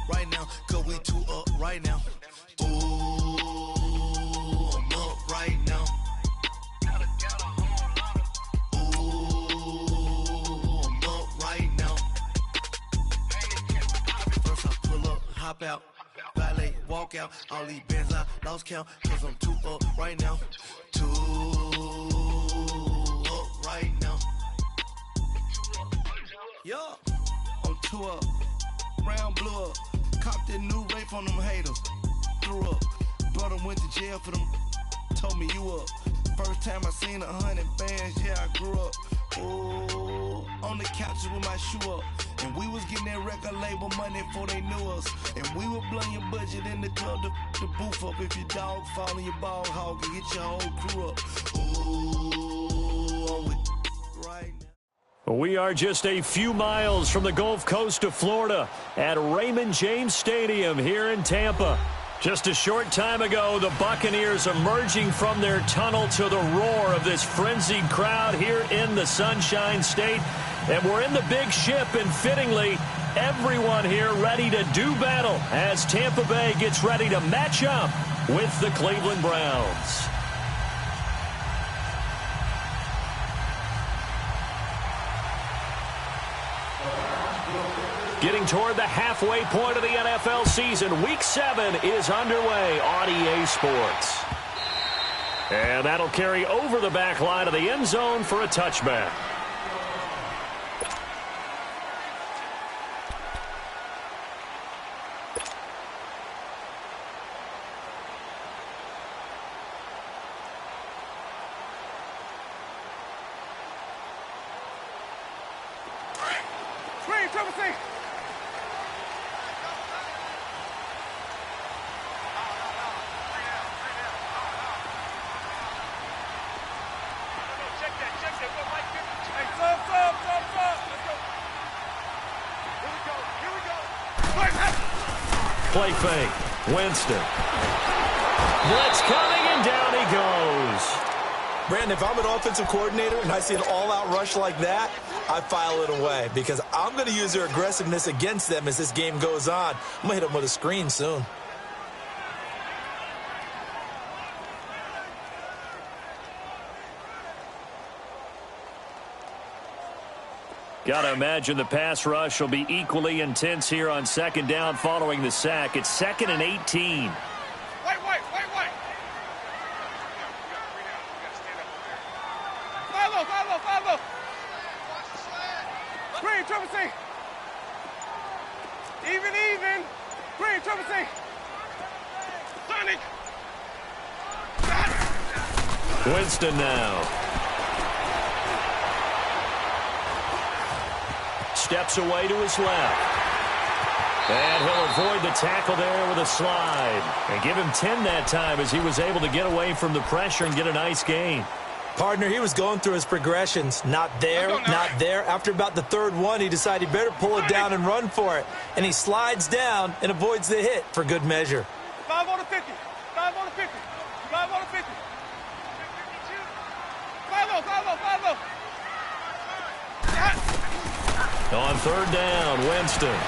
right now, cause we too up right now. Ooh, I'm up right now. Ooh, I'm up right now. First I pull up, hop out, valet, walk out. All these bands I lost count, cause I'm too up right now. Too up right now. Yeah, I'm too up. Round blew up. Copped that new rape on them haters. Threw up. Brother went to jail for them. Told me you up. First time I seen 100 bands, yeah, I grew up. Ooh, on the couches with my shoe up. And we was getting that record label money before they knew us. And we were blowing your budget in the club to boof up. If your dog fall in your ball hog and get your whole crew up. Ooh, I'm with right now. We are just a few miles from the Gulf Coast of Florida at Raymond James Stadium here in Tampa. Just a short time ago, the Buccaneers emerging from their tunnel to the roar of this frenzied crowd here in the Sunshine State. And we're in the big ship, and fittingly, everyone here ready to do battle as Tampa Bay gets ready to match up with the Cleveland Browns. Getting toward the halfway point of the NFL season, Week 7 is underway on EA Sports. And that'll carry over the back line of the end zone for a touchback. Play fake. Winston. Blitz coming, and down he goes. Brandon, if I'm an offensive coordinator and I see an all-out rush like that, I file it away because I'm going to use their aggressiveness against them as this game goes on. I'm going to hit them with a screen soon. Got to imagine the pass rush will be equally intense here on second down following the sack. It's 2nd and 18. Wait. Follow. Green, triple C. Even. Green, triple C. Sonic. Winston now. Steps away to his left. And he'll avoid the tackle there with a slide. And give him 10 that time as he was able to get away from the pressure and get a nice gain. Partner, he was going through his progressions. Not there, not there. After about the third one, he decided he better pull it down and run for it. And he slides down and avoids the hit for good measure. 5 on the 50. 5 on the 50. 5 on the 50. 5 On third down, Winston. And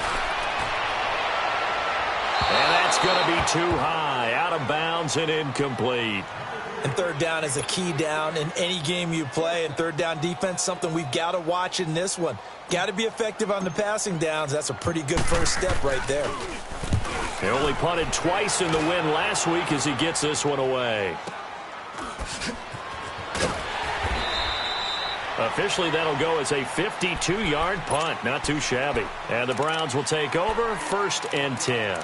that's going to be too high. Out of bounds and incomplete. And third down is a key down in any game you play. And third down defense, something we've got to watch in this one. Got to be effective on the passing downs. That's a pretty good first step right there. He only punted twice in the win last week as he gets this one away. Officially, that'll go as a 52-yard punt. Not too shabby. And the Browns will take over 1st and 10.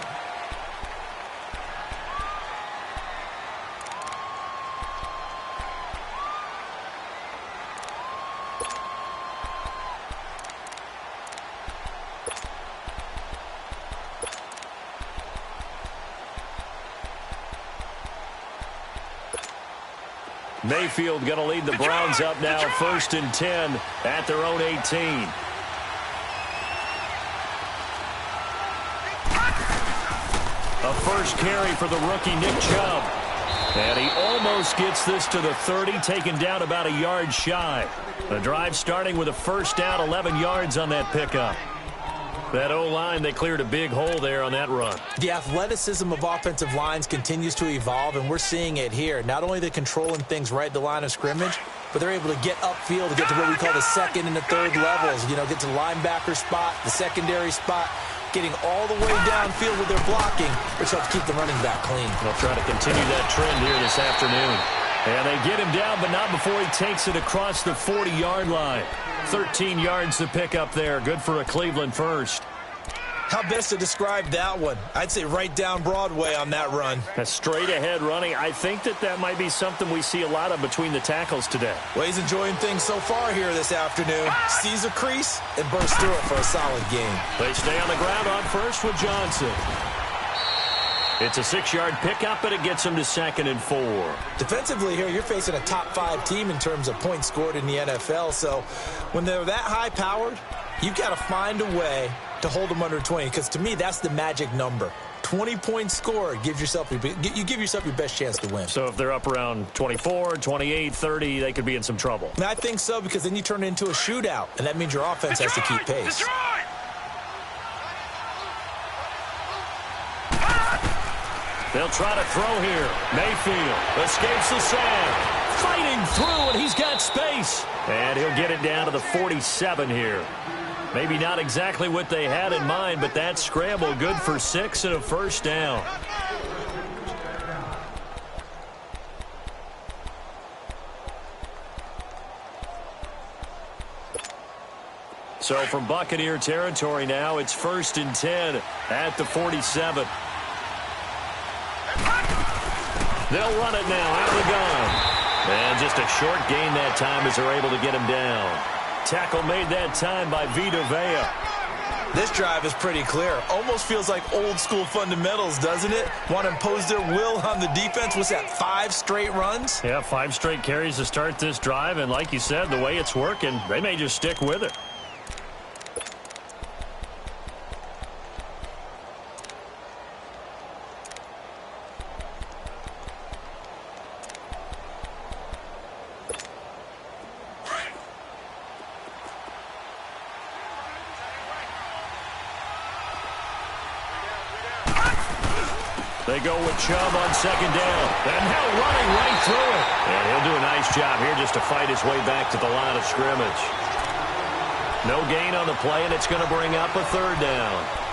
Mayfield going to lead the Browns up now, 1st and 10 at their own 18. A first carry for the rookie Nick Chubb. And he almost gets this to the 30, taken down about a yard shy. The drive starting with a first down, 11 yards on that pickup. That O-line, they cleared a big hole there on that run. The athleticism of offensive lines continues to evolve, and we're seeing it here. Not only they're controlling things right at the line of scrimmage, but they're able to get upfield to get to what we call the second and the third levels. You know, get to the linebacker spot, the secondary spot, getting all the way downfield with their blocking, which helps keep the running back clean. They'll try to continue that trend here this afternoon. And they get him down, but not before he takes it across the 40-yard line. 13 yards to pick up there. Good for a Cleveland first. How best to describe that one? I'd say right down Broadway on that run. A straight-ahead running. I think that might be something we see a lot of between the tackles today. Well, he's enjoying things so far here this afternoon. Sees a crease and bursts through it for a solid game. They stay on the ground on first with Johnson. It's a 6-yard pickup, but it gets him to 2nd and 4. Defensively here, you're facing a top-5 team in terms of points scored in the NFL. So when they're that high-powered, you've got to find a way to hold them under 20, because to me, that's the magic number. 20 points scored, you give yourself your best chance to win. So if they're up around 24, 28, 30, they could be in some trouble. And I think so, because then you turn it into a shootout, and that means your offense has to keep pace. They'll try to throw here. Mayfield escapes the sack. Fighting through, and he's got space. And he'll get it down to the 47 here. Maybe not exactly what they had in mind, but that scramble good for 6 and a first down. So from Buccaneer territory now, it's 1st and 10 at the 47. They'll run it now out of the gun. And just a short gain that time as they're able to get him down. Tackle made that time by Vita Vea. This drive is pretty clear. Almost feels like old-school fundamentals, doesn't it? Want to impose their will on the defense. What's that, 5 straight runs? Yeah, 5 straight carries to start this drive. And like you said, the way it's working, they may just stick with it. They go with Chubb on 2nd down. And now running right through it. And he'll do a nice job here just to fight his way back to the line of scrimmage. No gain on the play, and it's going to bring up a 3rd down.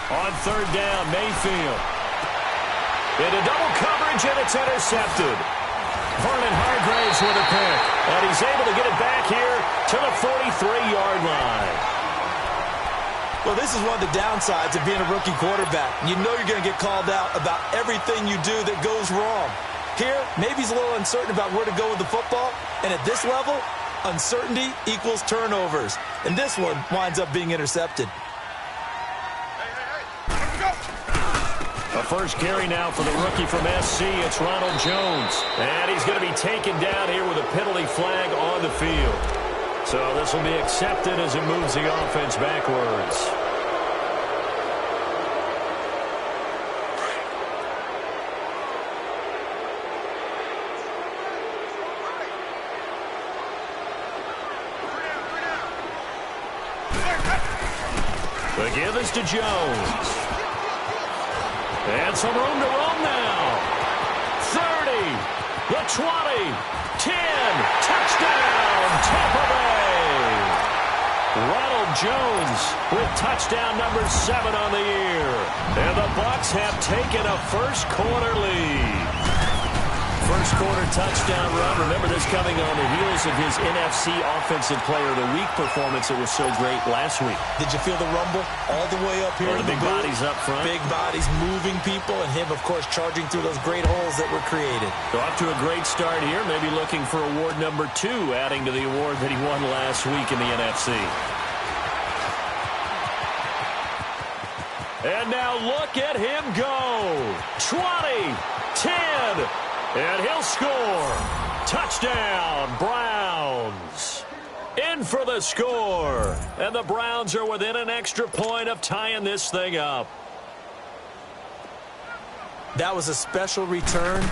On 3rd down, Mayfield. Into double coverage, and it's intercepted. Vernon Hargraves with a pick. And he's able to get it back here to the 43-yard line. Well, this is one of the downsides of being a rookie quarterback. You know you're going to get called out about everything you do that goes wrong. Here, maybe he's a little uncertain about where to go with the football. And at this level, uncertainty equals turnovers. And this one winds up being intercepted. A first carry now for the rookie from SC. It's Ronald Jones. And he's going to be taken down here with a penalty flag on the field. So this will be accepted as it moves the offense backwards. The give is to Jones. And some room to roam now. 30, the 20, 10, touchdown, Tampa Bay. Ronald Jones with touchdown number 7 on the year. And the Bucs have taken a first quarter lead. First quarter touchdown run. Remember, this coming on the heels of his NFC Offensive Player of the Week performance. It was so great last week. Did you feel the rumble all the way up here? The big bodies up front. Big bodies moving people, and him, of course, charging through those great holes that were created. So off to a great start here. Maybe looking for award number 2, adding to the award that he won last week in the NFC. And now look at him go. 20, 10, and he'll score. Touchdown, Browns. In for the score. And the Browns are within an extra point of tying this thing up. That was a special return,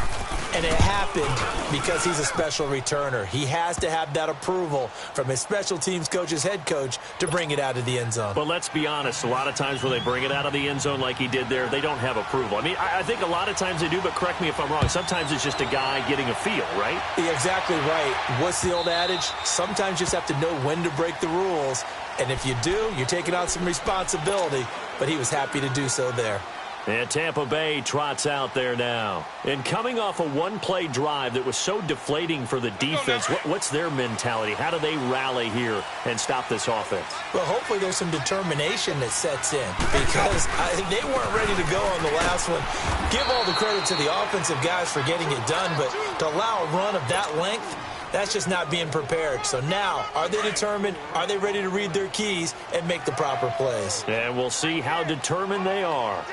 and it happened because he's a special returner. He has to have that approval from his special teams coach's head coach to bring it out of the end zone. But let's be honest, a lot of times when they bring it out of the end zone like he did there, they don't have approval. I mean, I think a lot of times they do, but correct me if I'm wrong. Sometimes it's just a guy getting a feel, right? Yeah, exactly right. What's the old adage? Sometimes you just have to know when to break the rules, and if you do, you're taking on some responsibility, but he was happy to do so there. And Tampa Bay trots out there now. And coming off a one-play drive that was so deflating for the defense, what's their mentality? How do they rally here and stop this offense? Well, hopefully there's some determination that sets in because they weren't ready to go on the last one. Give all the credit to the offensive guys for getting it done, but to allow a run of that length, that's just not being prepared. So now, are they determined? Are they ready to read their keys and make the proper plays? And we'll see how determined they are.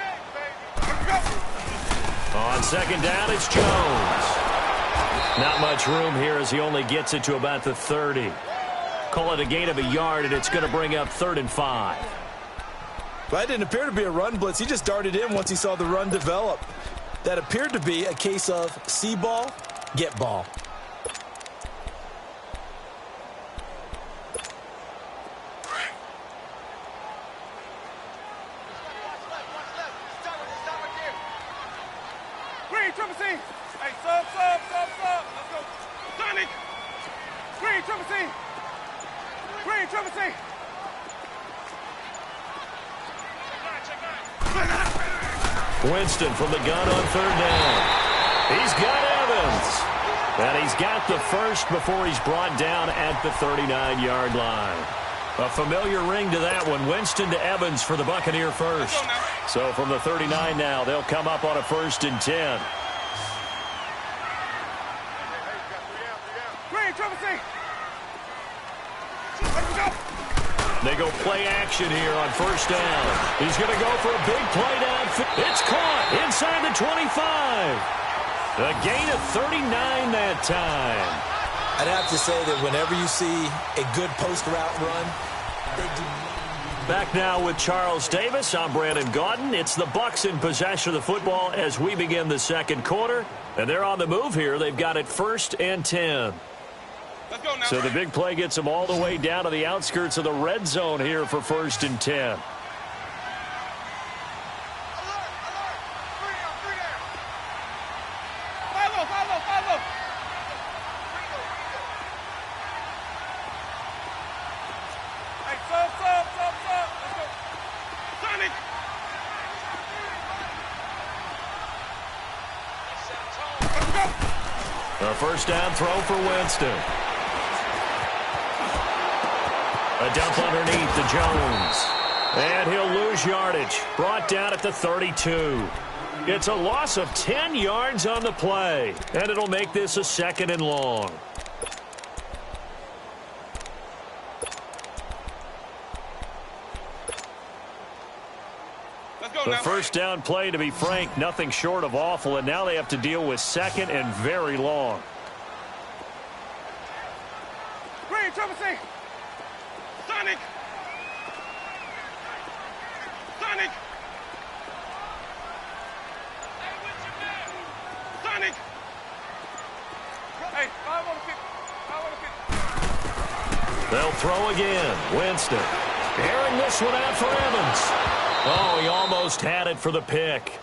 On second down, it's Jones. Not much room here as he only gets it to about the 30. Call it a gain of a yard, and it's going to bring up 3rd and 5. Well, that didn't appear to be a run blitz. He just darted in once he saw the run develop. That appeared to be a case of see ball, get ball. Hey, sub. Let's go. Sonic. Green, triple C. Green, triple C. Winston from the gun on 3rd down. He's got Evans. And he's got the first before he's brought down at the 39-yard line. A familiar ring to that one. Winston to Evans for the Buccaneer first. So from the 39 now, they'll come up on a 1st and 10. They go play action here on 1st down. He's going to go for a big play downfield. It's caught inside the 25. A gain of 39 that time. I'd have to say that whenever you see a good post route run, they do. Back now with Charles Davis. I'm Brandon Gaudin. It's the Bucs in possession of the football as we begin the second quarter. And they're on the move here. They've got it 1st and 10. So the big play gets them all the way down to the outskirts of the red zone here for 1st and 10. Hey, sub. Let's go. Sonic. A 1st down throw for Winston. A dump underneath to Jones. And he'll lose yardage. Brought down at the 32. It's a loss of 10 yards on the play. And it'll make this a 2nd and long. The 1st down play, to be frank, nothing short of awful. And now they have to deal with 2nd and very long. Green, triple C. Sonic. Hey, 5 on the 50. They'll throw again. Winston airing this one out for Evans. Oh, he almost had it for the pick.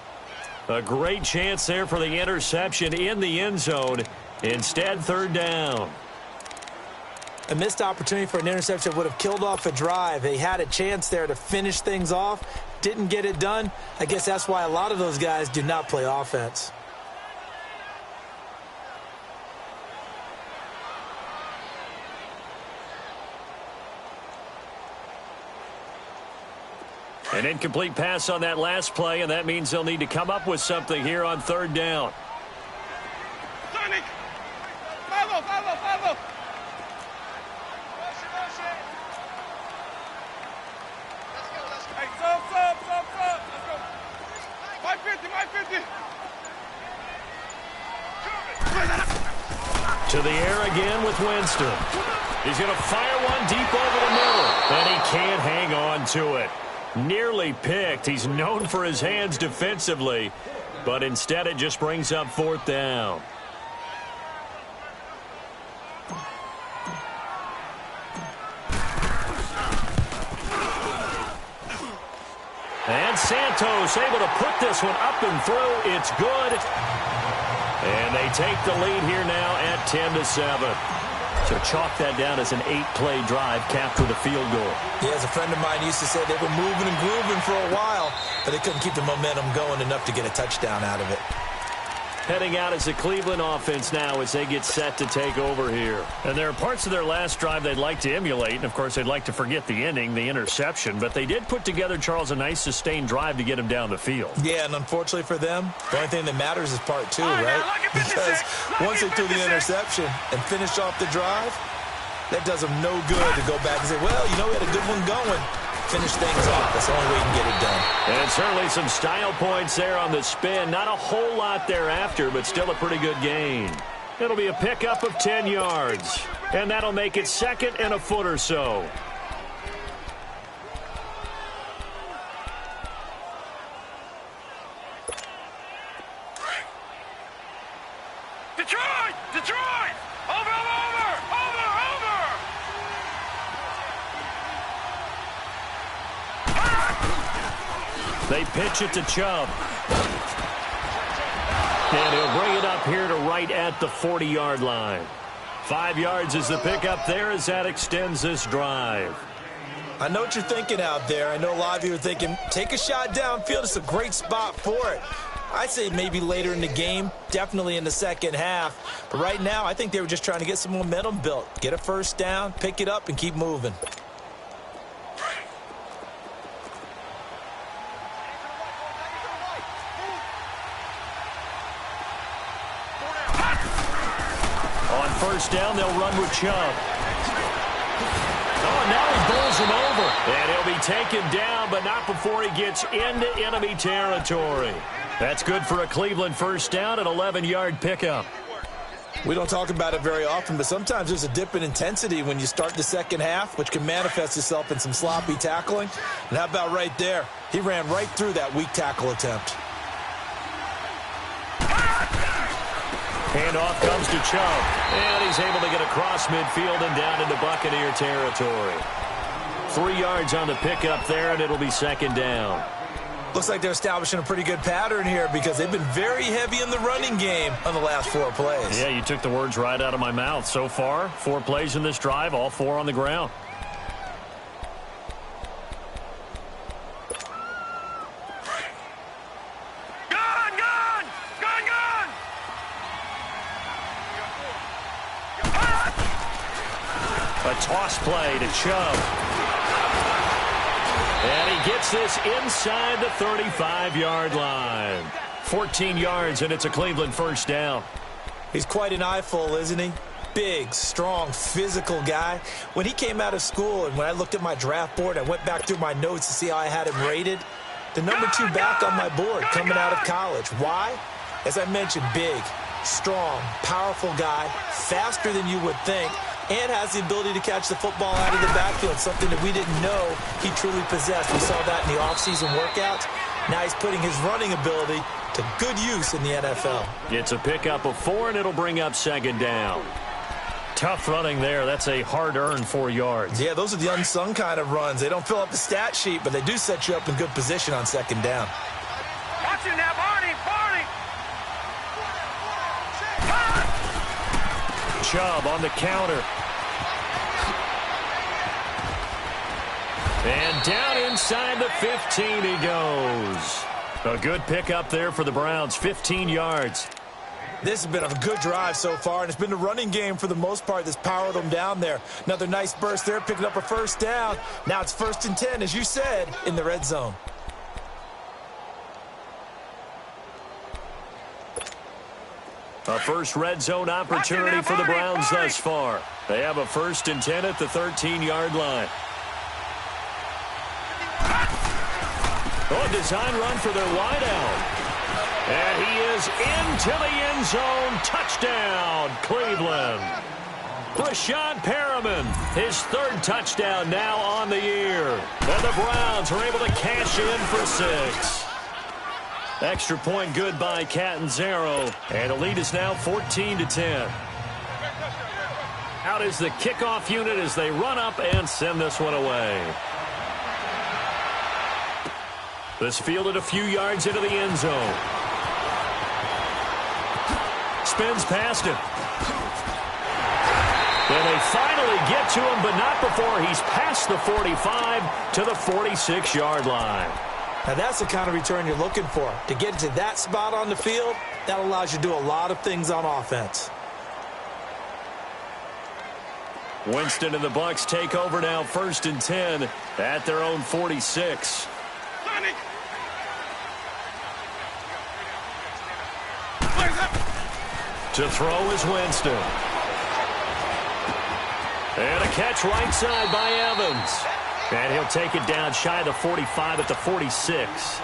A great chance there for the interception in the end zone. Instead, 3rd down. A missed opportunity for an interception would have killed off a drive. They had a chance there to finish things off. Didn't get it done. I guess that's why a lot of those guys do not play offense. An incomplete pass on that last play, and that means they'll need to come up with something here on third down. Sonic! Follow! Hey, sub! Let's go. My 50! To the air again with Winston. He's going to fire one deep over the middle, and he can't hang on to it. Nearly picked. He's known for his hands defensively, but instead it just brings up fourth down. And Santos able to put this one up and through. It's good. And they take the lead here now at 10-7. So chalk that down as an 8-play drive capped with a field goal. Yeah, as a friend of mine used to say, they were moving and grooving for a while, but they couldn't keep the momentum going enough to get a touchdown out of it. Heading out as the Cleveland offense now as they get set to take over here. And there are parts of their last drive they'd like to emulate. And, of course, they'd like to forget the ending, the interception. But they did put together, Charles, a nice sustained drive to get him down the field. Yeah, and unfortunately for them, the only thing that matters is part two, right? Because once they threw the interception and finished off the drive, that does them no good to go back and say, well, you know, we had a good one going. Finish things off. That's the only way you can get it done. And certainly some style points there on the spin. Not a whole lot thereafter, but still a pretty good gain. It'll be a pickup of 10 yards. And that'll make it second and a foot or so. Detroit! Over! They pitch it to Chubb. And he'll bring it up here to right at the 40-yard line. 5 yards is the pickup there as that extends this drive. I know what you're thinking out there. I know a lot of you are thinking, take a shot downfield. It's a great spot for it. I'd say maybe later in the game, definitely in the second half. But right now, I think they were just trying to get some momentum built. Get a first down, pick it up, and keep moving. First down, they'll run with Chubb. Oh, now he bowls him over. And he'll be taken down, but not before he gets into enemy territory. That's good for a Cleveland first down, an 11-yard pickup. We don't talk about it very often, but sometimes there's a dip in intensity when you start the second half, which can manifest itself in some sloppy tackling. And how about right there? He ran right through that weak tackle attempt. Handoff comes to Chubb, and he's able to get across midfield and down into Buccaneer territory. 3 yards on the pickup there, and it'll be second down. Looks like they're establishing a pretty good pattern here because they've been very heavy in the running game on the last 4 plays. Yeah, you took the words right out of my mouth. So far, 4 plays in this drive, all 4 on the ground. A toss play to Chubb. And he gets this inside the 35-yard line. 14 yards, and it's a Cleveland first down. He's quite an eyeful, isn't he? Big, strong, physical guy. When he came out of school and when I looked at my draft board, I went back through my notes to see how I had him rated. The number 2 back on my board coming out of college. Why? As I mentioned, big, strong, powerful guy, faster than you would think, and has the ability to catch the football out of the backfield, something that we didn't know he truly possessed. We saw that in the offseason workouts. Now he's putting his running ability to good use in the NFL. It's a pickup of 4, and it'll bring up second down. Tough running there. That's a hard-earned 4 yards. Yeah, those are the unsung kind of runs. They don't fill up the stat sheet, but they do set you up in good position on second down. Watch it now, Barney! Chubb on the counter. And down inside the 15 he goes. A good pickup there for the Browns, 15 yards. This has been a good drive so far, and it's been the running game for the most part that's powered them down there. Another nice burst there, picking up a first down. Now it's 1st and 10, as you said, in the red zone. A first red zone opportunity for the Browns thus far. They have a 1st and 10 at the 13-yard line. Oh, a design run for their wideout. And he is into the end zone. Touchdown, Cleveland. Rashad Perriman, his 3rd touchdown now on the year. And the Browns are able to cash in for 6. Extra point good by Catanzaro. And the lead is now 14-10. Out is the kickoff unit as they run up and send this one away. This fielded a few yards into the end zone. Spins past him. And they finally get to him, but not before he's past the 45 to the 46-yard line. Now that's the kind of return you're looking for. To get to that spot on the field, that allows you to do a lot of things on offense. Winston and the Bucs take over now, 1st and 10 at their own 46. To throw is Winston. And a catch right side by Evans. And he'll take it down shy of the 45 at the 46.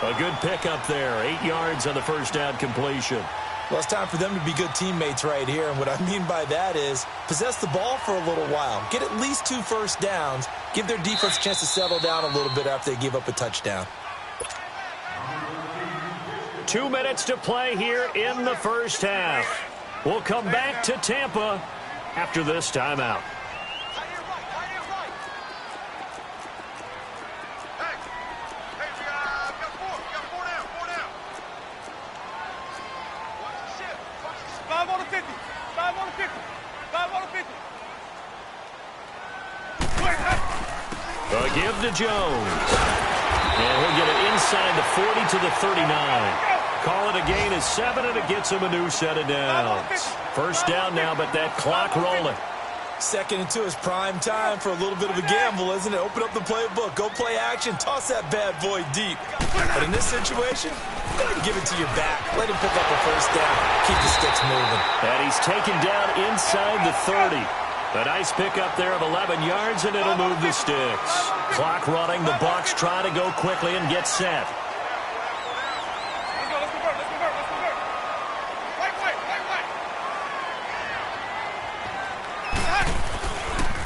A good pickup there. 8 yards on the first down completion. Well, it's time for them to be good teammates right here. And what I mean by that is possess the ball for a little while. Get at least 2 first downs. Give their defense a chance to settle down a little bit after they give up a touchdown. 2 minutes to play here in the first half. We'll come back to Tampa after this timeout. A give to Jones. And he'll get it inside the 40 to the 39. Call it a gain of 7, and it gets him a new set of downs. First down now, but that clock rolling. 2nd and 2 is prime time for a little bit of a gamble, isn't it? Open up the playbook, go play action, toss that bad boy deep. But in this situation, go ahead and give it to your back. Let him pick up a first down. Keep the sticks moving. And he's taken down inside the 30. A nice pickup there of 11 yards, and it'll move the sticks. Clock running. The Bucs try to go quickly and get set.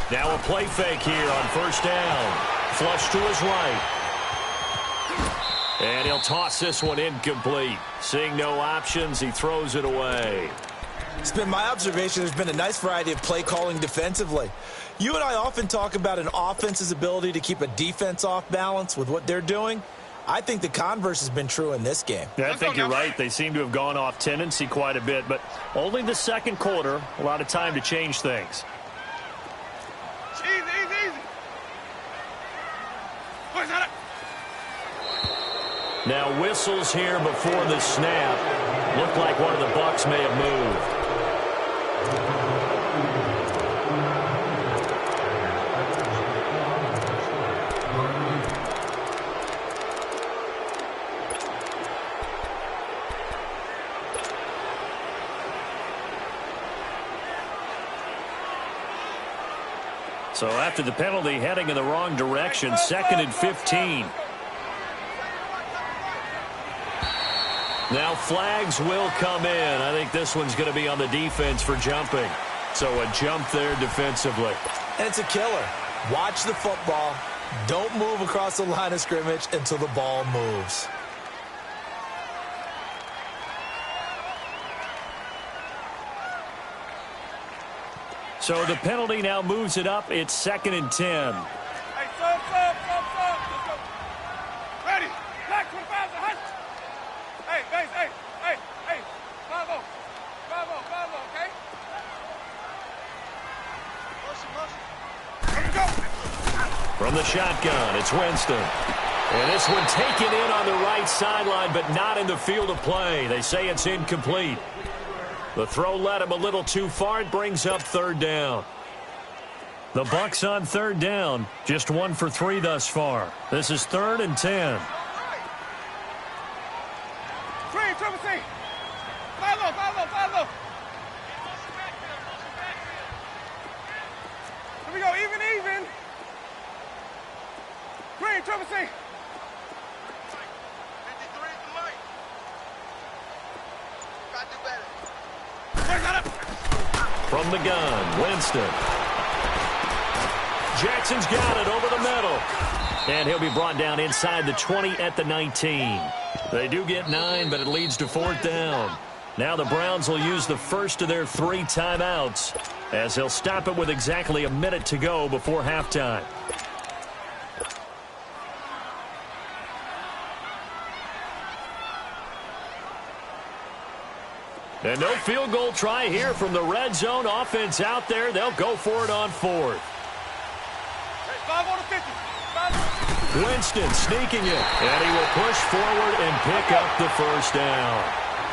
Now a play fake here on first down. Flush to his right. And he'll toss this one incomplete. Seeing no options, he throws it away. It's been my observation there's been a nice variety of play calling defensively. You and I often talk about an offense's ability to keep a defense off balance with what they're doing. I think the converse has been true in this game. Yeah, I think you're right. They seem to have gone off tendency quite a bit, but only the second quarter, a lot of time to change things. Easy. Where's that? Now whistles here before the snap. Looked like one of the Bucs may have moved. So after the penalty, heading in the wrong direction, 2nd and 15. Now flags will come in. I think this one's going to be on the defense for jumping. So a jump there defensively. And it's a killer. Watch the football. Don't move across the line of scrimmage until the ball moves. So the penalty now moves it up. It's 2nd and 10. Hey, sub. Let's go. Ready. Black 25. Hey, base. Hey. Bravo, okay? Motion. Let's go. From the shotgun, it's Winston. And this one taken in on the right sideline, but not in the field of play. They say it's incomplete. The throw led him a little too far. It brings up 3rd down. The Bucs on 3rd down. Just 1 for 3 thus far. This is 3rd and 10. Triple C. Follow. Triple C. From the gun, Winston. Jackson's got it over the middle. And he'll be brought down inside the 20 at the 19. They do get 9, but it leads to 4th down. Now the Browns will use the first of their 3 timeouts as he'll stop it with exactly a minute to go before halftime. And no field goal try here from the red zone offense out there. They'll go for it on 4th. 5 on the 50. Winston sneaking it, and he will push forward and pick up the first down.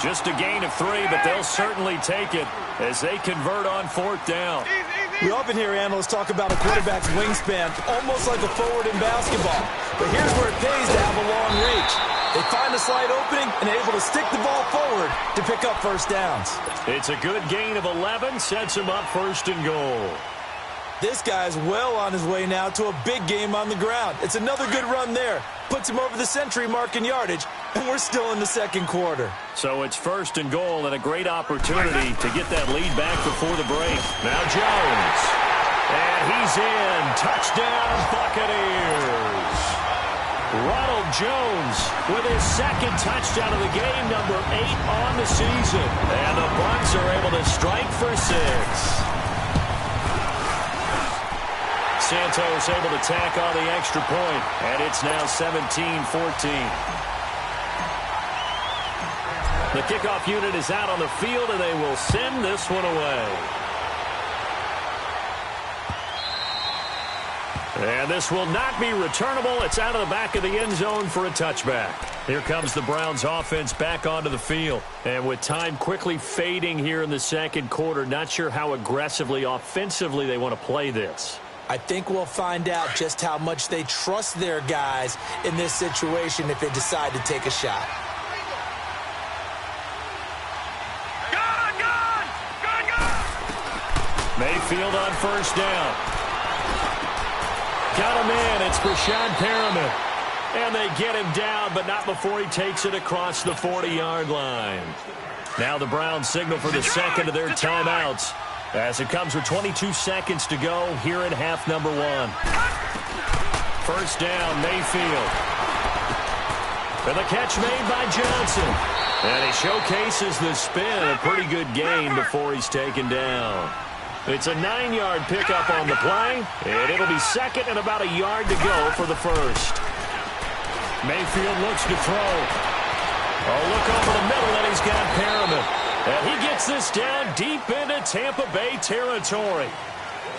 Just a gain of 3, but they'll certainly take it as they convert on 4th down. We often hear analysts talk about a quarterback's wingspan, almost like a forward in basketball. But here's where it pays to have a long reach. They find a slight opening and able to stick the ball forward to pick up first downs. It's a good gain of 11, sets him up 1st and goal. This guy's well on his way now to a big game on the ground. It's another good run there. Puts him over the century mark in yardage, and we're still in the 2nd quarter. So it's 1st and goal and a great opportunity to get that lead back before the break. Now Jones. And he's in. Touchdown, Buccaneers. Ronald Jones with his 2nd touchdown of the game, number 8 on the season. And the Bucs are able to strike for 6. Santos able to tack on the extra point, and it's now 17-14. The kickoff unit is out on the field, and they will send this one away. And this will not be returnable. It's out of the back of the end zone for a touchback. Here comes the Browns offense back onto the field. And with time quickly fading here in the 2nd quarter, not sure how aggressively, offensively they want to play this. I think we'll find out just how much they trust their guys in this situation if they decide to take a shot. Mayfield on 1st down. Got him in. It's Brashad Perriman. And they get him down, but not before he takes it across the 40-yard line. Now the Browns signal for the 2nd of their timeouts, as it comes with 22 seconds to go here in half number 1. 1st down, Mayfield. And the catch made by Johnson. And he showcases the spin, a pretty good gain before he's taken down. It's a 9-yard pickup on the play, and it'll be 2nd and about a yard to go for the 1st. Mayfield looks to throw. Oh, look over the middle, and he's got Perriman. And he gets this down deep into Tampa Bay territory.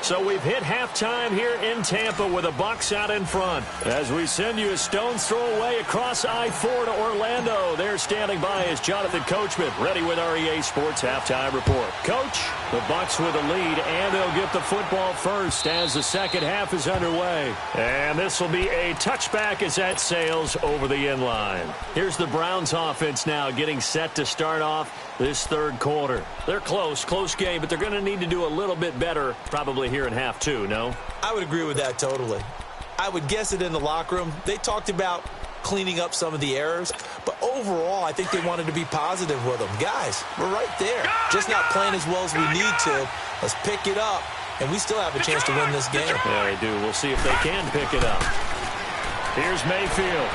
So we've hit halftime here in Tampa with the Bucs out in front. As we send you a stone's throw away across I-4 to Orlando. There standing by is Jonathan Coachman, ready with our EA Sports Halftime Report. Coach, the Bucs with a lead, and they'll get the football first as the 2nd half is underway. And this will be a touchback as that sails over the end line. Here's the Browns offense now getting set to start off this 3rd quarter. They're close game, but they're going to need to do a little bit better probably here in half 2, no? I would agree with that totally. I would guess it in the locker room. They talked about cleaning up some of the errors, but overall, I think they wanted to be positive with them. Guys, we're right there. Just not playing as well as we need to. Let's pick it up, and we still have a chance to win this game. Yeah, they do. We'll see if they can pick it up. Here's Mayfield.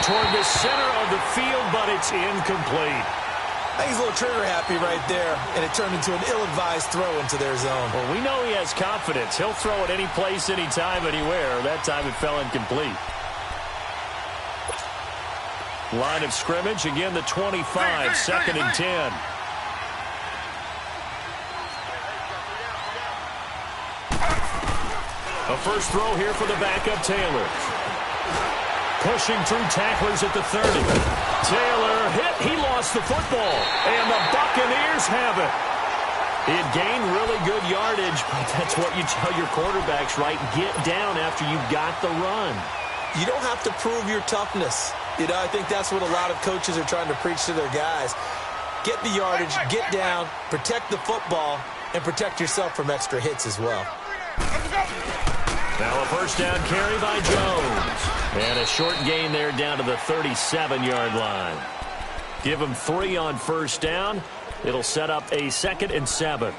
Toward the center of the field, but it's incomplete. I think he's a little trigger happy right there, and it turned into an ill-advised throw into their zone. Well, we know he has confidence. He'll throw it any place, anytime, anywhere. That time it fell incomplete. Line of scrimmage, again the 25, 2nd and 10. A first throw here for the backup Taylor. Pushing through tacklers at the 30. Taylor hit. He lost the football. And the Buccaneers have it. He had gained really good yardage, but that's what you tell your quarterbacks, right? Get down after you got the run. You don't have to prove your toughness. You know, I think that's what a lot of coaches are trying to preach to their guys. Get the yardage, get down, protect the football, and protect yourself from extra hits as well. Now a first down carry by Jones. And a short gain there down to the 37-yard line. Give him 3 on first down. It'll set up a 2nd and 7.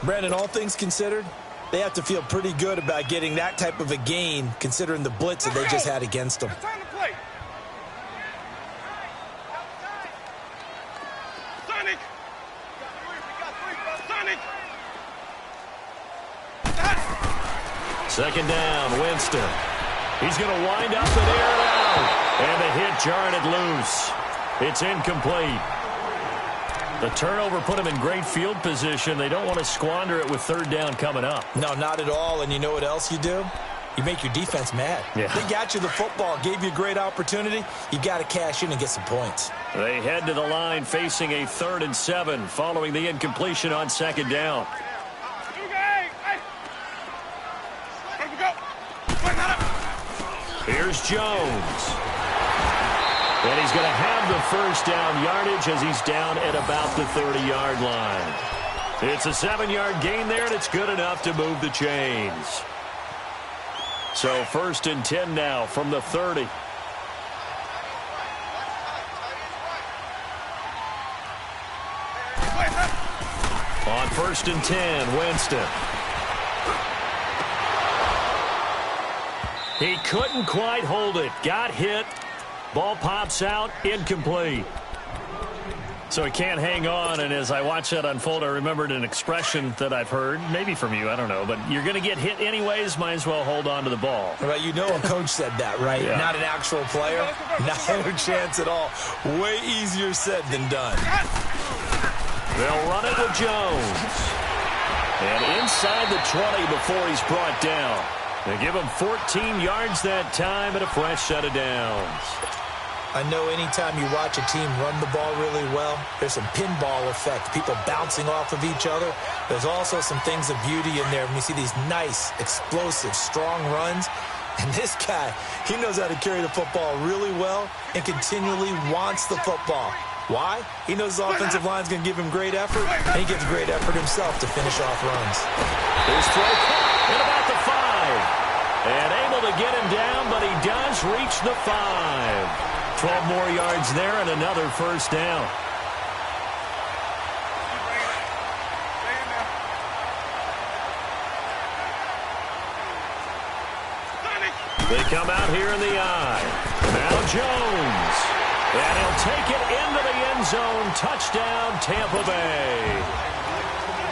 Brandon, all things considered, they have to feel pretty good about getting that type of a gain considering the blitz that they just had against them. Second down, Winston. He's going to wind up and air it out. And the hit jarred it loose. It's incomplete. The turnover put him in great field position. They don't want to squander it with 3rd down coming up. No, not at all. And you know what else you do? You make your defense mad. Yeah. They got you the football, gave you a great opportunity. You got to cash in and get some points. They head to the line facing a 3rd and 7 following the incompletion on 2nd down. Here's Jones. And he's going to have the first down yardage as he's down at about the 30-yard line. It's a 7-yard gain there, and it's good enough to move the chains. So 1st and 10 now from the 30. On 1st and 10, Winston. He couldn't quite hold it. Got hit. Ball pops out. Incomplete. So he can't hang on, and as I watch that unfold, I remembered an expression that I've heard, maybe from you, I don't know, but you're going to get hit anyways, might as well hold on to the ball. Well, you know a coach said that, right? Yeah. Not an actual player. Not a chance at all. Way easier said than done. They'll run it with Jones. And inside the 20 before he's brought down. They give him 14 yards that time and a fresh set of downs. I know anytime you watch a team run the ball really well, there's some pinball effect, people bouncing off of each other. There's also some things of beauty in there when you see these nice, explosive, strong runs. And this guy, he knows how to carry the football really well and continually wants the football. Why? He knows his offensive line's going to give him great effort, and he gives great effort himself to finish off runs. His throw caught at about the 5. And able to get him down, but he does reach the 5. 12 more yards there and another first down. They come out here in the eye. Now Jones. And he'll take it into the end zone. Touchdown, Tampa Bay.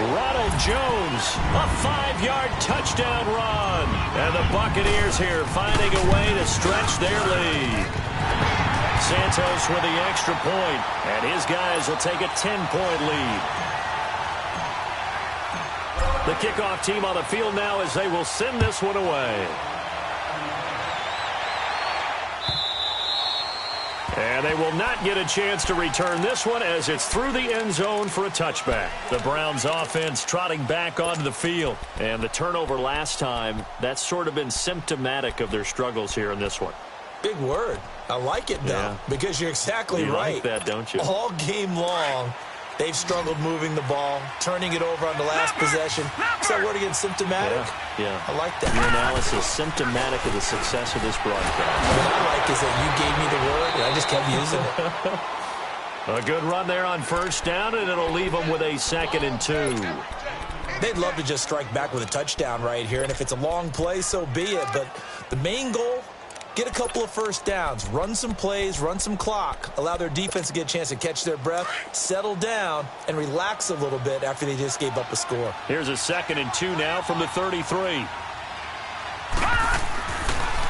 Ronald Jones, a 5-yard touchdown run. And the Buccaneers here finding a way to stretch their lead. Santos with the extra point, and his guys will take a 10-point lead. The kickoff team on the field now as they will send this one away. And they will not get a chance to return this one as it's through the end zone for a touchback. The Browns offense trotting back onto the field. And the turnover last time, that's sort of been symptomatic of their struggles here in this one. Big word. I like it, though, because you're exactly right. You like that, don't you? All game long, they've struggled moving the ball, turning it over on the last possession. Is that word again, symptomatic? Yeah. I like that. Your analysis, symptomatic of the success of this broadcast. What I like is that you gave me the word, and I just kept using it. A good run there on first down, and it'll leave them with a 2nd and 2. They'd love to just strike back with a touchdown right here, and if it's a long play, so be it. But the main goal, get a couple of first downs, run some plays, run some clock, allow their defense to get a chance to catch their breath, settle down, and relax a little bit after they just gave up a score. Here's a 2nd and 2 now from the 33.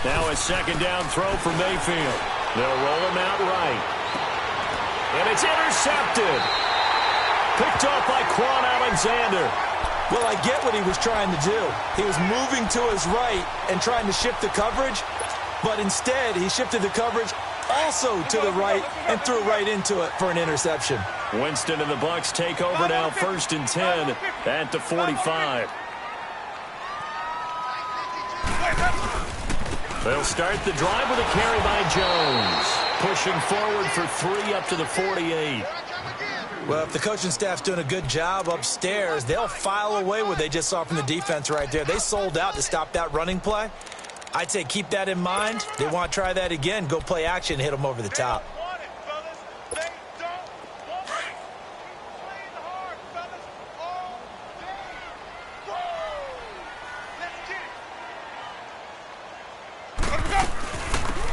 Now a 2nd down throw for Mayfield. They'll roll him out right. And it's intercepted. Picked off by Quan Alexander. Well, I get what he was trying to do. He was moving to his right and trying to shift the coverage, but instead he shifted the coverage also to the right and threw right into it for an interception. Winston and the Bucs take over now 1st and 10 at the 45. They'll start the drive with a carry by Jones. Pushing forward for 3 up to the 48. Well, if the coaching staff's doing a good job upstairs, they'll file away what they just saw from the defense right there. They sold out to stop that running play. I'd say keep that in mind. They want to try that again. Go play action, hit them over the top.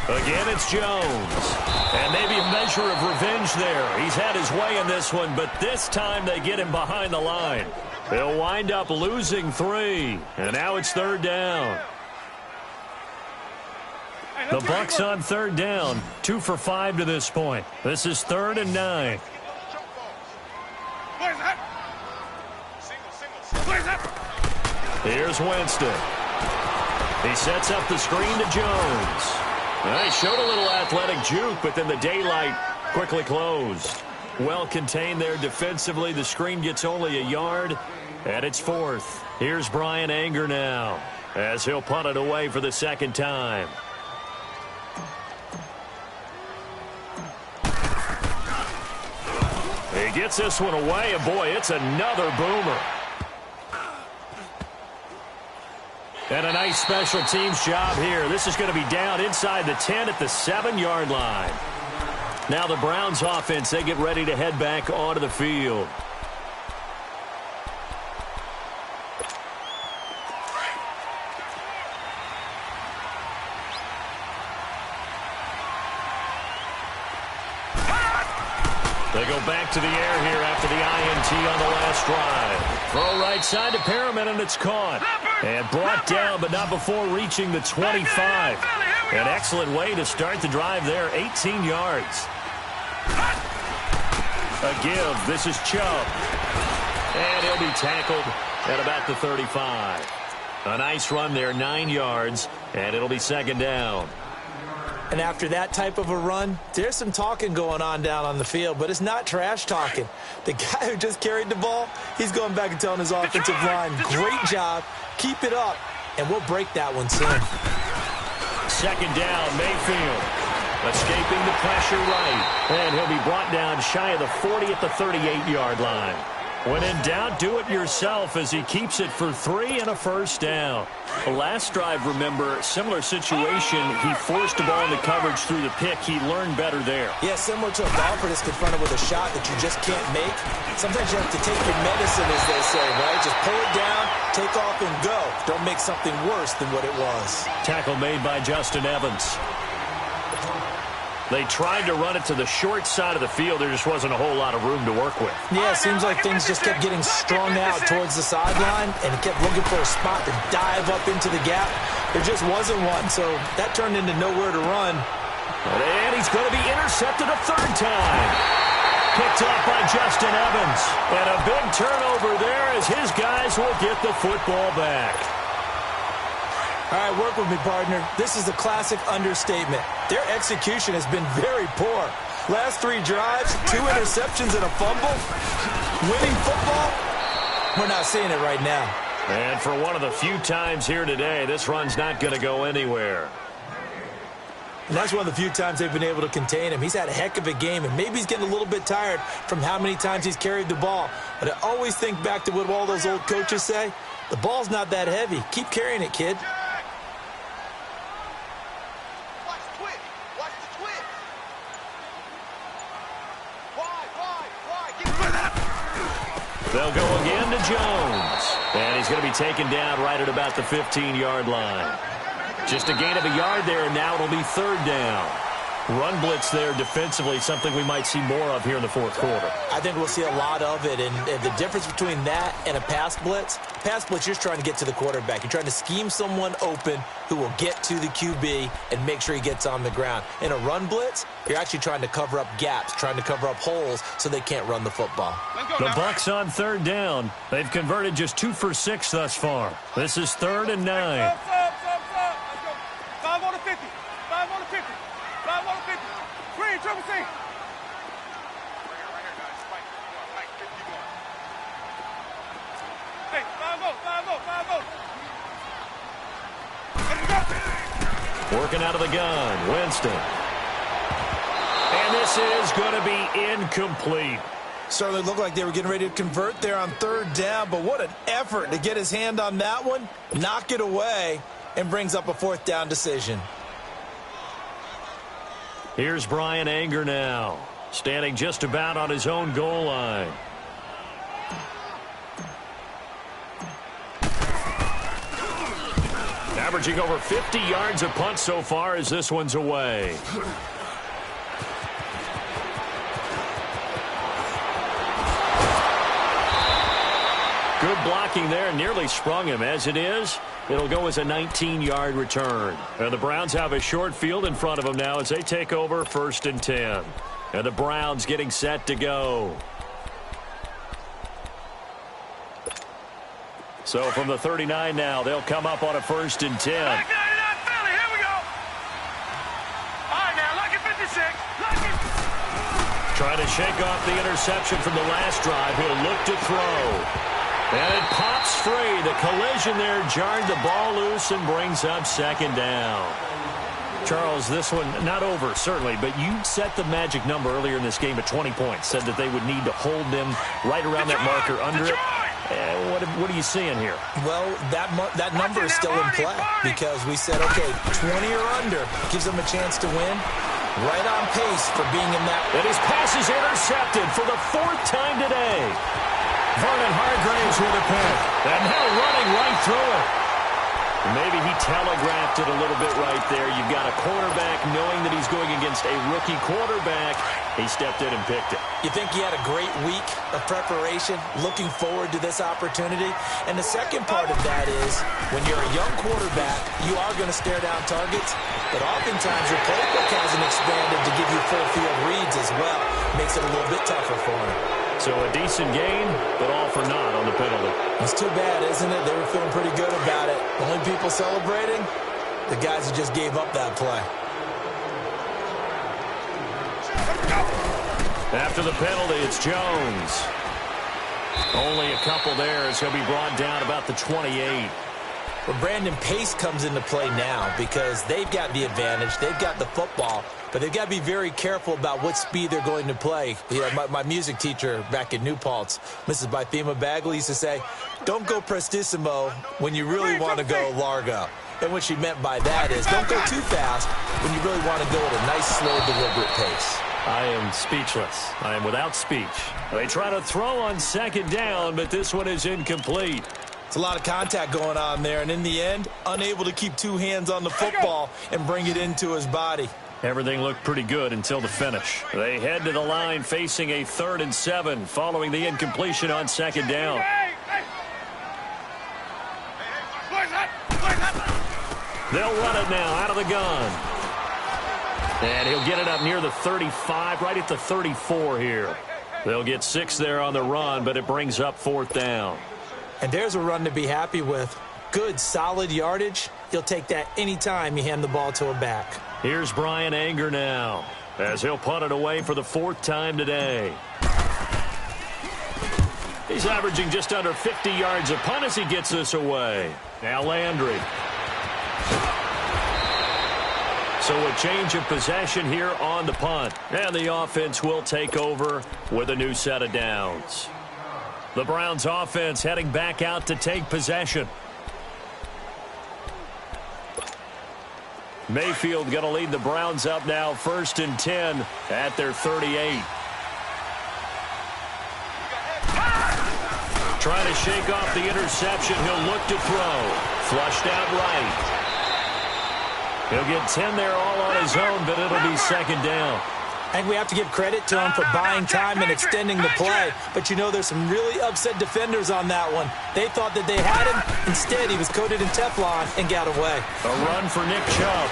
Again, it's Jones. And maybe a measure of revenge there. He's had his way in this one, but this time they get him behind the line. They'll wind up losing 3. And now it's 3rd down. The Bucs on 3rd down. 2 for 5 to this point. This is 3rd and 9. Here's Winston. He sets up the screen to Jones. He showed a little athletic juke, but then the daylight quickly closed. Well contained there defensively. The screen gets only a yard, and it's 4th. Here's Brian Anger now, as he'll punt it away for the 2nd time. He gets this one away, and boy, it's another boomer. And a nice special teams job here. This is going to be down inside the 10 at the 7-yard line. Now the Browns offense, they get ready to head back onto the field. They go back to the air here after the INT on the last drive. Throw right side to Perriman, and it's caught. And brought down, but not before reaching the 25. An excellent way to start the drive there, 18 yards. A give, this is Chubb. And he'll be tackled at about the 35. A nice run there, 9 yards, and it'll be 2nd down. And after that type of a run, there's some talking going on down on the field, but it's not trash talking. The guy who just carried the ball, he's going back and telling his offensive line, great job, keep it up, and we'll break that one soon. 2nd down, Mayfield. Escaping the pressure right, and he'll be brought down shy of the 40 at the 38-yard line. When in doubt, do it yourself as he keeps it for 3 and a 1st down. The last drive, remember, similar situation. He forced the ball into coverage through the pick. He learned better there. Yeah, similar to a golfer that's confronted with a shot that you just can't make. Sometimes you have to take your medicine, as they say, right? Just pull it down, take off, and go. Don't make something worse than what it was. Tackle made by Justin Evans. They tried to run it to the short side of the field. There just wasn't a whole lot of room to work with. Yeah, it seems like things just kept getting strung out towards the sideline, and he kept looking for a spot to dive up into the gap. There just wasn't one, so that turned into nowhere to run. And he's going to be intercepted a 3rd time. Picked off by Justin Evans. And a big turnover there as his guys will get the football back. All right, work with me, partner. This is a classic understatement. Their execution has been very poor. Last 3 drives, 2 interceptions and a fumble. Winning football? We're not seeing it right now. And for one of the few times here today, this run's not going to go anywhere. And that's one of the few times they've been able to contain him. He's had a heck of a game, and maybe he's getting a little bit tired from how many times he's carried the ball. But I always think back to what all those old coaches say. The ball's not that heavy. Keep carrying it, kid. They'll go again to Jones. And he's going to be taken down right at about the 15-yard line. Just a gain of a yard there, and now it'll be 3rd down. Run blitz there defensively, something we might see more of here in the 4th quarter. I think we'll see a lot of it, and the difference between that and a pass blitz, you're just trying to get to the quarterback. You're trying to scheme someone open who will get to the QB and make sure he gets on the ground. In a run blitz, you're actually trying to cover up gaps, trying to cover up holes so they can't run the football. The Bucs on 3rd down. They've converted just 2 for 6 thus far. This is 3rd and 9. 5 on the 50. 5 on the 50. 5 on the 50. Green, triple C. Hey, 5-0, 5-0, 5-0. Working out of the gun, Winston. And this is going to be incomplete. Certainly looked like they were getting ready to convert there on third down, but what an effort to get his hand on that one, knock it away, and brings up a fourth down decision. Here's Brian Anger now, standing just about on his own goal line. Averaging over 50 yards a punt so far as this one's away. Good blocking there, nearly sprung him. As it is, it'll go as a 19-yard return. And the Browns have a short field in front of them now as they take over 1st and 10. And the Browns getting set to go. So from the 39 now, they'll come up on a 1st and 10. Here we go. All right, now, lucky 56. Lucky. Trying to shake off the interception from the last drive. He'll look to throw. And it pops free. The collision there jarred the ball loose and brings up 2nd down. Charles, this one not over, certainly, but you set the magic number earlier in this game at 20 points. Said that they would need to hold them right around that marker under it. What are you seeing here? Well, that number is still in play because we said, okay, 20 or under gives them a chance to win. Right on pace for being in that. And his pass is intercepted for the 4th time today. Vernon Hargreaves with a pick. And now running right through it. Maybe he telegraphed it a little bit right there. You've got a quarterback knowing that he's going against a rookie quarterback. He stepped in and picked it. You think he had a great week of preparation, looking forward to this opportunity? And the second part of that is, when you're a young quarterback, you are going to stare down targets, but oftentimes your playbook hasn't expanded to give you full field reads as well. Makes it a little bit tougher for him. So a decent gain, but all for naught on the penalty. It's too bad, isn't it? They were feeling pretty good about it. The only people celebrating, the guys who just gave up that play. After the penalty, it's Jones. Only a couple there as he'll be brought down about the 28. Well, Brandon, pace comes into play now because they've got the advantage. They've got the football, but they've got to be very careful about what speed they're going to play. You know, my music teacher back in New Paltz, Mrs. Bythema Bagley, used to say, don't go prestissimo when you really want to go largo. And what she meant by that is don't go too fast when you really want to go at a nice, slow, deliberate pace. I am speechless. I am without speech. They try to throw on 2nd down, but this one is incomplete. It's a lot of contact going on there, and in the end, unable to keep 2 hands on the football and bring it into his body. Everything looked pretty good until the finish. They head to the line facing a 3rd and 7 following the incompletion on 2nd down. They'll run it now out of the gun. And he'll get it up near the 35, right at the 34 here. They'll get 6 there on the run, but it brings up 4th down. And there's a run to be happy with. Good, solid yardage. You'll take that anytime you hand the ball to a back. Here's Brian Anger now, as he'll punt it away for the 4th time today. He's averaging just under 50 yards a punt as he gets this away. Now Landry. So a change of possession here on the punt. And the offense will take over with a new set of downs. The Browns offense heading back out to take possession. Mayfield going to lead the Browns up now 1st and 10 at their 38. Trying to shake off the interception. He'll look to throw. Flushed out right. He'll get 10 there all on his own, but it'll be 2nd down. I think we have to give credit to him for buying time and extending the play. But, you know, there's some really upset defenders on that one. They thought that they had him. Instead, he was coated in Teflon and got away. A run for Nick Chubb.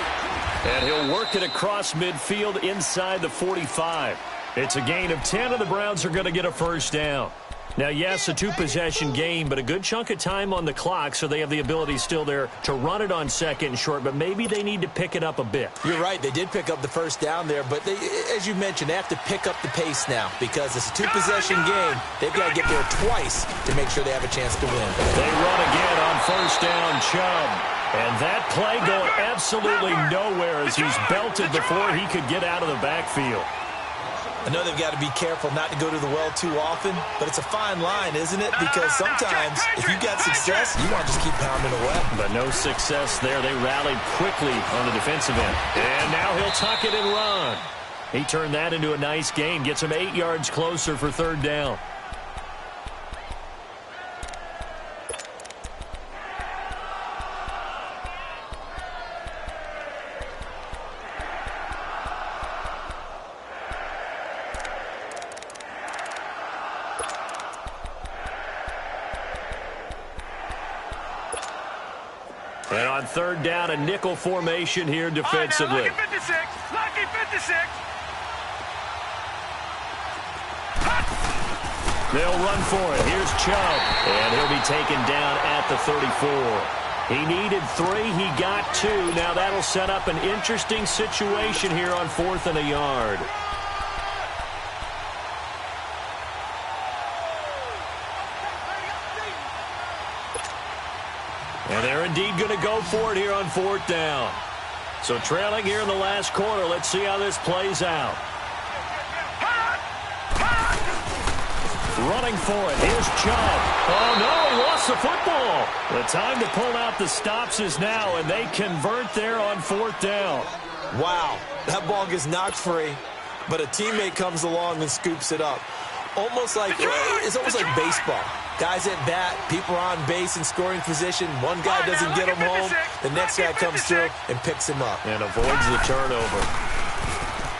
And he'll work it across midfield inside the 45. It's a gain of 10, and the Browns are going to get a 1st down. Now, yes, a 2-possession game, but a good chunk of time on the clock, so they have the ability still there to run it on 2nd and short, but maybe they need to pick it up a bit. You're right. They did pick up the 1st down there, but they, as you mentioned, they have to pick up the pace now because it's a 2-possession game. They've got to get there twice to make sure they have a chance to win. They run again on 1st down, Chubb. And that play going absolutely nowhere as he's belted before he could get out of the backfield. I know they've got to be careful not to go to the well too often, but it's a fine line, isn't it? Because sometimes if you got success, you want to just keep pounding away. But no success there. They rallied quickly on the defensive end. And now he'll tuck it and run. He turned that into a nice gain, gets him 8 yards closer for third down. And on third down, a nickel formation here defensively. Lucky 56. Lucky 56. They'll run for it. Here's Chubb. And he'll be taken down at the 34. He needed 3. He got 2. Now that'll set up an interesting situation here on 4th and a yard. And they're indeed going to go for it here on 4th down. So trailing here in the last quarter. Let's see how this plays out. Running for it. Here's Chubb. Oh, no, lost the football. The time to pull out the stops is now, and they convert there on 4th down. Wow, that ball gets knocked free, but a teammate comes along and scoops it up. It's almost like baseball. Guys at bat, people are on base in scoring position. One guy doesn't get him home. The next guy comes through and picks him up. And avoids the turnover.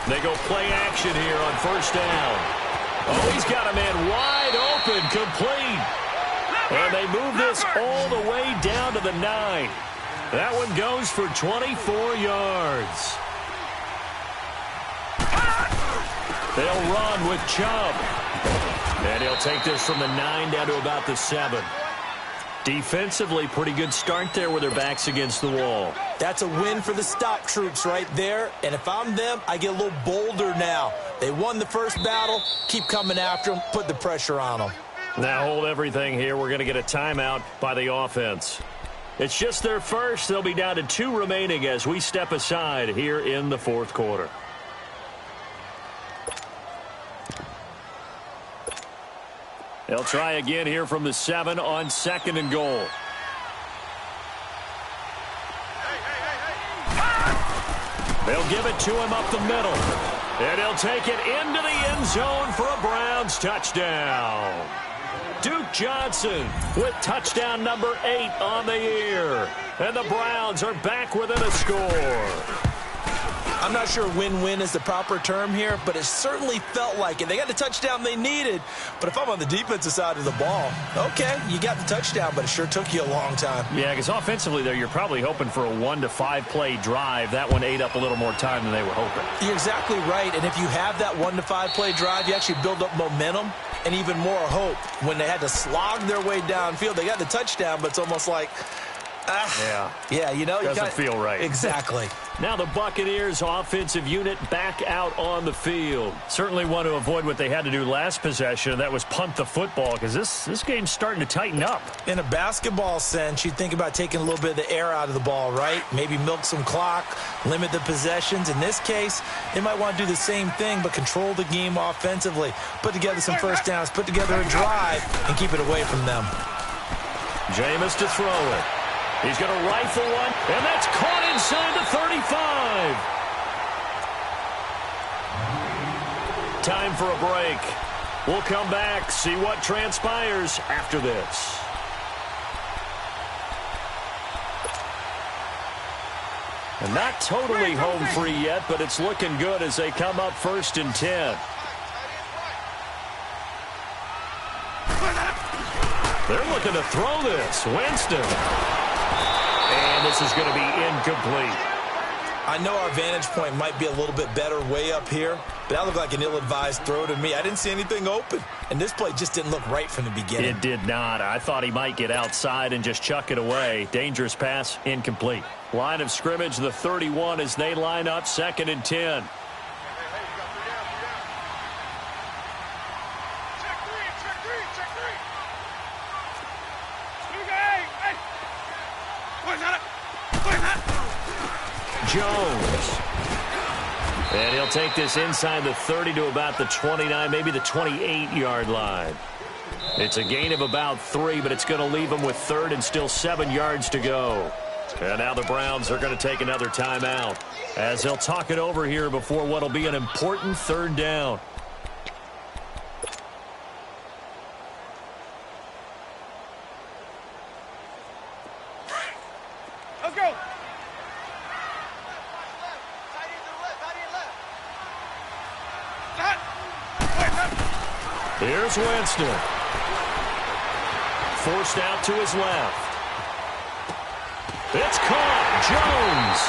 They go play action here on 1st down. Oh, he's got a man wide open, complete. And they move this all the way down to the 9. That one goes for 24 yards. They'll run with Chubb. And he'll take this from the 9 down to about the 7. Defensively, pretty good start there with their backs against the wall. That's a win for the stop troops right there. And if I'm them, I get a little bolder now. They won the first battle. Keep coming after them. Put the pressure on them. Now hold everything here. We're going to get a timeout by the offense. It's just their first. They'll be down to 2 remaining as we step aside here in the 4th quarter. They'll try again here from the 7 on 2nd and goal. They'll give it to him up the middle. And he'll take it into the end zone for a Browns touchdown. Duke Johnson with touchdown number 8 on the year. And the Browns are back within a score. I'm not sure win-win is the proper term here, but it certainly felt like it. They got the touchdown they needed, but if I'm on the defensive side of the ball, okay, you got the touchdown, but it sure took you a long time. Yeah, because offensively there, you're probably hoping for a 1 to 5 play drive. That one ate up a little more time than they were hoping. You're exactly right, and if you have that 1 to 5 play drive, you actually build up momentum and even more hope. When they had to slog their way downfield, they got the touchdown, but it's almost like, yeah, you know, doesn't feel right. Exactly. Now the Buccaneers offensive unit back out on the field. Certainly want to avoid what they had to do last possession, and that was punt the football, because this game's starting to tighten up. In a basketball sense, you think about taking a little bit of the air out of the ball, right? Maybe milk some clock, limit the possessions. In this case, they might want to do the same thing, but control the game offensively. Put together some first downs, put together a drive, and keep it away from them. Jameis to throw it. He's going to rifle one, and that's caught inside the 35. Time for a break. We'll come back, see what transpires after this. And not totally home free yet, but it's looking good as they come up 1st and 10. They're looking to throw this. Winston. And this is going to be incomplete. I know our vantage point might be a little bit better way up here, but that looked like an ill-advised throw to me. I didn't see anything open, and this play just didn't look right from the beginning. It did not. I thought he might get outside and just chuck it away. Dangerous pass, incomplete. Line of scrimmage, the 31 as they line up 2nd and 10. Jones. And he'll take this inside the 30 to about the 29, maybe the 28-yard line. It's a gain of about 3, but it's going to leave him with 3rd and still 7 yards to go. And now the Browns are going to take another timeout as they'll talk it over here before what will be an important 3rd down. Let's go. Here's Winston. Forced out to his left. It's caught. Jones.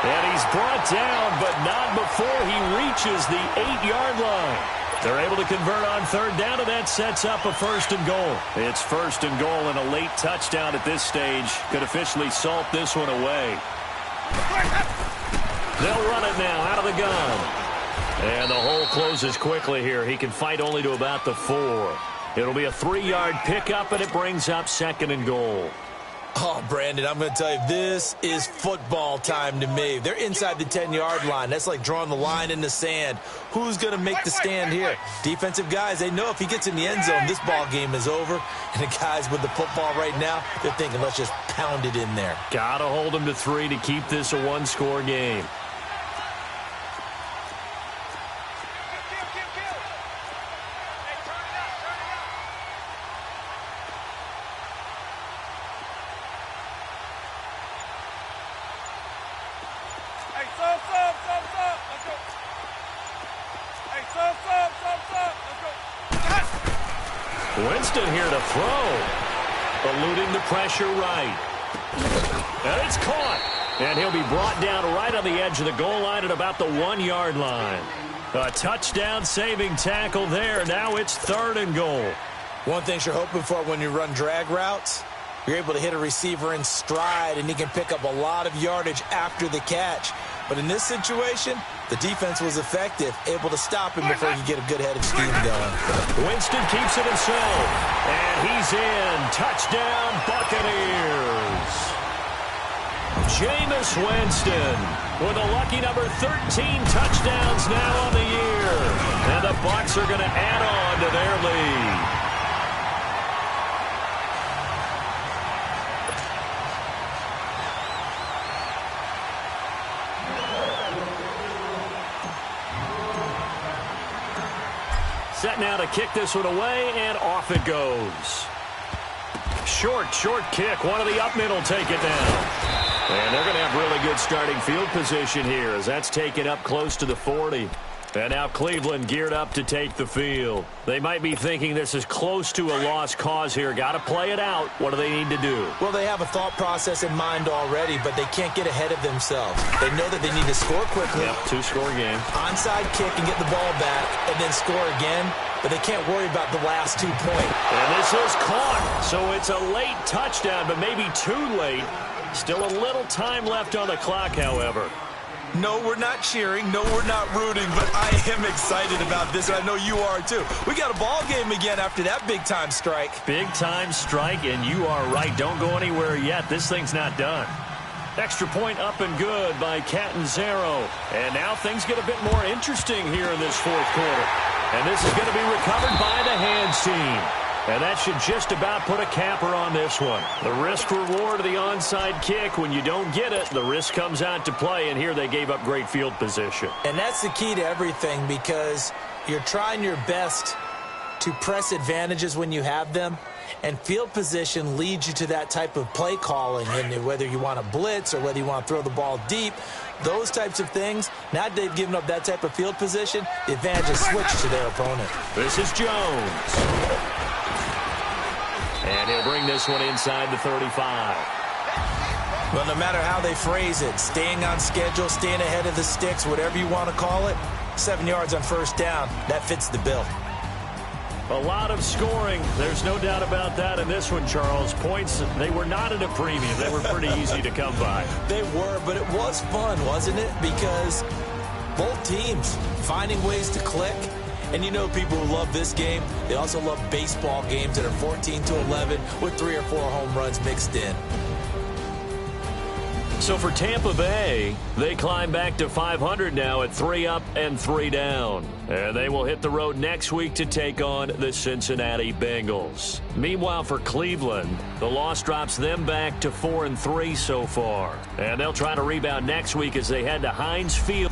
And he's brought down, but not before he reaches the 8-yard line. They're able to convert on 3rd down, and that sets up a 1st and goal. It's 1st and goal, and a late touchdown at this stage could officially salt this one away. They'll run it now out of the gun. And the hole closes quickly here. He can fight only to about the 4. It'll be a 3-yard pickup, and it brings up 2nd and goal. Oh, Brandon, I'm going to tell you, this is football time to me. They're inside the 10-yard line. That's like drawing the line in the sand. Who's going to make the stand here? Defensive guys, they know if he gets in the end zone, this ball game is over. And the guys with the football right now, they're thinking, let's just pound it in there. Got to hold him to 3 to keep this a 1-score game. Winston here to throw. Eluding the pressure right. And it's caught. And he'll be brought down right on the edge of the goal line at about the 1-yard line. A touchdown-saving tackle there. Now it's 3rd and goal. One thing you're hoping for when you run drag routes, you're able to hit a receiver in stride, and he can pick up a lot of yardage after the catch. But in this situation, the defense was effective, able to stop him before he could get a good head of steam going. Winston keeps it himself, and he's in. Touchdown, Buccaneers. Jameis Winston with a lucky number 13 touchdowns now on the year. And the Bucs are going to add on to their lead. Set now to kick this one away, and off it goes. Short kick. One of the up middle take it down. And they're going to have really good starting field position here as that's taken up close to the 40. And now Cleveland geared up to take the field. They might be thinking this is close to a lost cause here. Got to play it out. What do they need to do? Well, they have a thought process in mind already, but they can't get ahead of themselves. They know that they need to score quickly. Yep, 2-score game. Onside kick and get the ball back and then score again, but they can't worry about the last 2 points. And this is caught. So it's a late touchdown, but maybe too late. Still a little time left on the clock, however. No, we're not cheering. No, we're not rooting, but I am excited about this, and I know you are too. We got a ball game again after that big-time strike. Big-time strike, and you are right. Don't go anywhere yet. This thing's not done. Extra point up and good by Catanzaro. And now things get a bit more interesting here in this 4th quarter. And this is going to be recovered by the hands team. And that should just about put a capper on this one. The risk-reward of the onside kick. When you don't get it, the risk comes out to play, and here they gave up great field position. And that's the key to everything, because you're trying your best to press advantages when you have them, and field position leads you to that type of play calling. And whether you want to blitz or whether you want to throw the ball deep, those types of things, now they've given up that type of field position, the advantage is switched to their opponent. This is Jones. And he'll bring this one inside the 35. Well, no matter how they phrase it, staying on schedule, staying ahead of the sticks, whatever you want to call it, 7 yards on 1st down, that fits the bill. A lot of scoring. There's no doubt about that in this one, Charles. Points, they were not at a premium. They were pretty easy to come by. They were, but it was fun, wasn't it? Because both teams finding ways to click. And you know people who love this game, they also love baseball games that are 14-11 with 3 or 4 home runs mixed in. So for Tampa Bay, they climb back to 500 now at 3 up and 3 down. And they will hit the road next week to take on the Cincinnati Bengals. Meanwhile, for Cleveland, the loss drops them back to 4 and 3 so far. And they'll try to rebound next week as they head to Heinz Field.